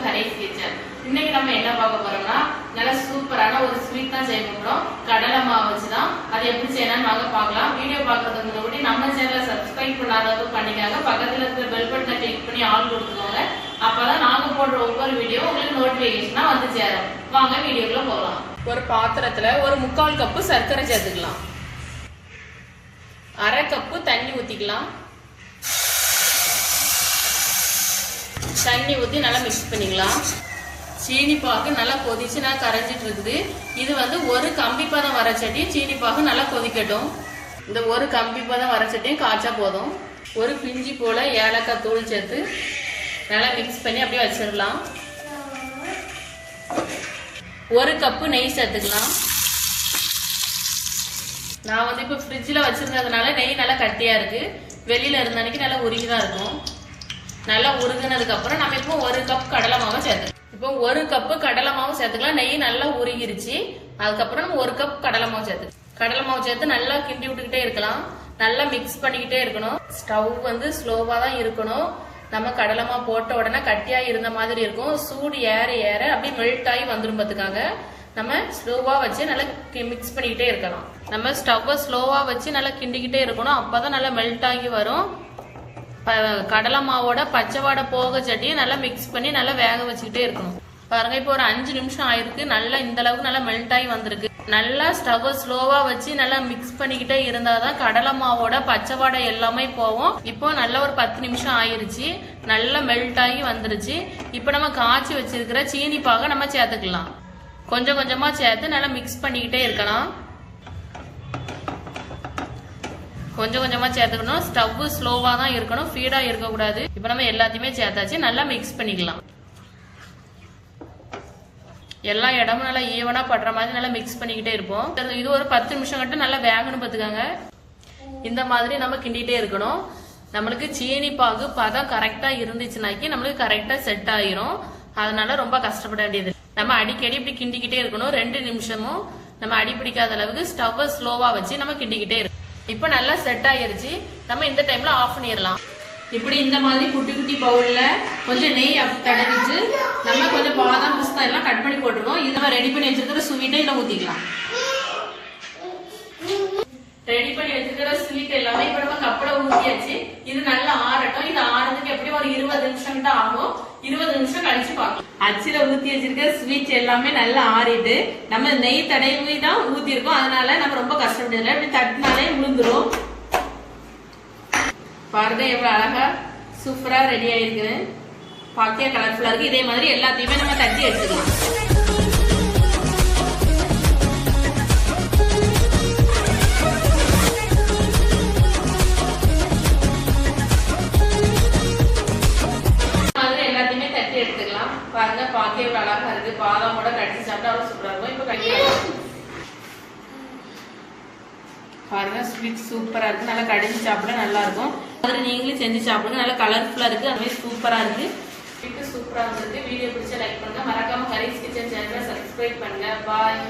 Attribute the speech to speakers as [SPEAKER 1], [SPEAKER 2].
[SPEAKER 1] Harish kitchen. இன்னைக்கு நம்ம என்ன பார்க்க போறோம்னா நல்ல சூப்பரான ஒரு ஸ்வீட் தான் செய்ய போறோம். கடலை மாவு வச்சுதான். அது எப்படி செய்யணும்னு வாங்க பார்க்கலாம். வீடியோ பார்க்கறதுக்கு முன்னாடி நம்ம சேனலை சப்ஸ்கிரைப் பண்ணாதவங்க பண்ணிக்காங்க. பக்கத்துல இருக்கிற பெல் பட்டனை கிளிக் பண்ணி ஆல் கொடுத்துக்கோங்க. அப்பதான் நாங்க போடுற ஒவ்வொரு வீடியோ உங்களுக்கு நோட்டிபிகேஷனா வந்து சேரும். வாங்க வீடியோக்குள்ள போகலாம். ஒரு பாத்திரத்துல ஒரு 3/4 கப்பு சர்க்கரை சேர்த்துக்கலாம். 1/2 கப்பு தண்ணி ஊத்திக்கலாம். தண்ணி ஊற்றி நல்லா மிக்ஸ் பண்ணிக்கலாம். சீனி பாகு நல்லா கொதிச்சு நல்லா கரைஞ்சிட்டு இருக்குது. இது வந்து ஒரு கம்பி பதம் வர சட்டி. சீனி பாகு நல்லா கொதிக்கட்டும். இந்த ஒரு கம்பி பதம் வர சட்டியும் காய்ச்சா போதும். ஒரு பிஞ்சி போல ஏலக்காய் தூள் சேர்த்து நல்லா மிக்ஸ் பண்ணி அப்படியே வச்சிடலாம். 1 கப்பு நெய் சேர்த்துக்கலாம். நான் வந்து இப்போ ஃப்ரிட்ஜில் வச்சிருந்ததுனால நெய் நல்லா கட்டியா இருக்கு. வெளியில இருந்த அன்னைக்கு நல்லா உருகிதான் இருக்கும். நல்லா உருகினதுக்கு அப்புறம் நம்ம இப்போ 1 கப் கடலை மாவை சேர்த்துக்கலாம். இப்போ 1 கப்பு கடலை மாவு சேர்த்துக்கலாம். நெய் நல்லா உருகிருச்சு. அதுக்கப்புறம் நம்ம 1 கப் கடலை மாவு சேர்த்து நல்லா கிண்டி விட்டுக்கிட்டே இருக்கலாம். நல்லா மிக்ஸ் பண்ணிக்கிட்டே இருக்கணும். ஸ்டவ் வந்து ஸ்லோவா தான் இருக்கணும். நம்ம கடலை மாவு போட்ட உடனே கட்டியா இருந்த மாதிரி இருக்கும். சூடு ஏற ஏற அப்படியே மெல்ட் ஆகி வந்துடும். பார்த்துக்காங்க. நம்ம ஸ்லோவா வச்சு நல்லா மிக்ஸ் பண்ணிக்கிட்டே இருக்கலாம். நம்ம ஸ்டவ்வை ஸ்லோவா வச்சு நல்லா கிண்டிக்கிட்டே இருக்கணும். அப்பதான் நல்லா மெல்ட் ஆகி வரும். கடலை மாவோட பச்சை வாடை போக சட்டியை நல்லா மிக்ஸ் பண்ணி நல்லா வேக வச்சுக்கிட்டே இருக்கணும். பாருங்க, இப்போ ஒரு 5 நிமிஷம் ஆயிருக்கு. நல்லா இந்த அளவுக்கு நல்லா மெல்ட் ஆகி வந்திருக்கு. நல்லா ஸ்டவ் ஸ்லோவா வச்சு நல்லா மிக்ஸ் பண்ணிக்கிட்டே இருந்தாதான் கடலை மாவோட பச்சை வாடை எல்லாமே போகும். இப்போ நல்லா ஒரு 10 நிமிஷம் ஆயிருச்சு. நல்லா மெல்ட் ஆகி வந்துருச்சு. இப்போ நம்ம காய்ச்சி வச்சிருக்கிற சீனி பாகை நம்ம சேர்த்துக்கலாம். கொஞ்சம் கொஞ்சமா சேர்த்து நல்லா மிக்ஸ் பண்ணிக்கிட்டே இருக்கலாம். கொஞ்சம் கொஞ்சமா சேர்த்துக்கணும். ஸ்டவ் ஸ்லோவா தான் இருக்கணும். ஃபீடா இருக்கக்கூடாது. இப்ப நம்ம எல்லாத்தையுமே சேர்த்தாச்சு. நல்லா மிக்ஸ் பண்ணிக்கலாம். எல்லா இடமும் நல்லா ஈவனா படுற மாதிரி நல்லா மிக்ஸ் பண்ணிக்கிட்டே இருப்போம். இது ஒரு 10 நிமிஷம் கட்டு நல்லா வேகணும். பார்த்துக்காங்க. இந்த மாதிரி நம்ம கிண்டிகிட்டே இருக்கணும். நம்மளுக்கு சீனி பாகு பதம் கரெக்டா இருந்துச்சுனாக்கி நம்மளுக்கு கரெக்டா செட் ஆயிரும். அதனால ரொம்ப கஷ்டப்பட வேண்டியது. நம்ம அடிக்கடி இப்படி கிண்டிக்கிட்டே இருக்கணும். 2 நிமிஷமும் நம்ம அடி பிடிக்காத அளவுக்கு ஸ்டவ் ஸ்லோவா வச்சு நம்ம கிண்டிக்கிட்டே இருக்கணும். இப்ப நல்லா செட் ஆயிருச்சு. நம்ம இந்த டைம்ல ஆஃப் பண்ணிடலாம். இப்படி இந்த மாதிரி குட்டி குட்டி பவுல்ல கொஞ்சம் நெய் தடவிச்சு நம்ம கொஞ்சம் பாதாம் பிஸ்தா எல்லாம் கட் பண்ணி போட்டுருக்கோம். இதை நம்ம ரெடி பண்ணி வச்சிருக்கிற ஸ்வீட்டை இதை ஊத்திக்கலாம். ரெடி பண்ணி வச்சிருக்கிற ஸ்வீட் எல்லாமே இப்ப நம்ம கப்பட ஊத்தியாச்சு. இது நல்லா ஆறட்டும். இது ஆறதுக்கு எப்படி ஒரு 20 நிமிஷம் கிட்ட ஆகும். 20 நிமிஷம் கழிச்சு பார்க்கலாம். அச்சில ஊத்தி வச்சிருக்க ஸ்வீட் எல்லாமே நல்லா ஆறிட்டு நம்ம நெய் தடவி தான் ஊத்தி இருக்கோம். அதனால நம்ம ரொம்ப கஷ்டப்படல. இப்படி தட்டினாலே விழுந்துரும். பாருங்க எவ்வளவு அழகா சூப்பரா ரெடி ஆயிருக்குன்னு. பார்க்க கலர்ஃபுல்லா இருக்கு. இதே மாதிரி எல்லாத்தையுமே நம்ம தட்டி எடுத்துக்கலாம். எடுத்துக்கலாம். பாருங்க பாக்க எவ்வளவு அழகா இருக்கு. பாதாமோட கடிச்சு சாப்பிட்டா அவ்வளவு சூப்பரா இருக்கும். இப்ப கடிக்கலாம். பாருங்க ஸ்வீட் சூப்பரா இருக்கு. நல்லா கடிச்சு சாப்பிட நல்லா இருக்கும். அது நீங்களும் செஞ்சு சாப்பிடுங்க. நல்லா கலர்ஃபுல்லா இருக்கு. அதுவே சூப்பரா இருக்கு. ஸ்வீட் சூப்பரா இருக்கு. வீடியோ பிடிச்சா லைக் பண்ணுங்க. மறக்காம ஹரீஸ் கிச்சன் சேனலை சப்ஸ்கிரைப் பண்ணுங்க. பாய்.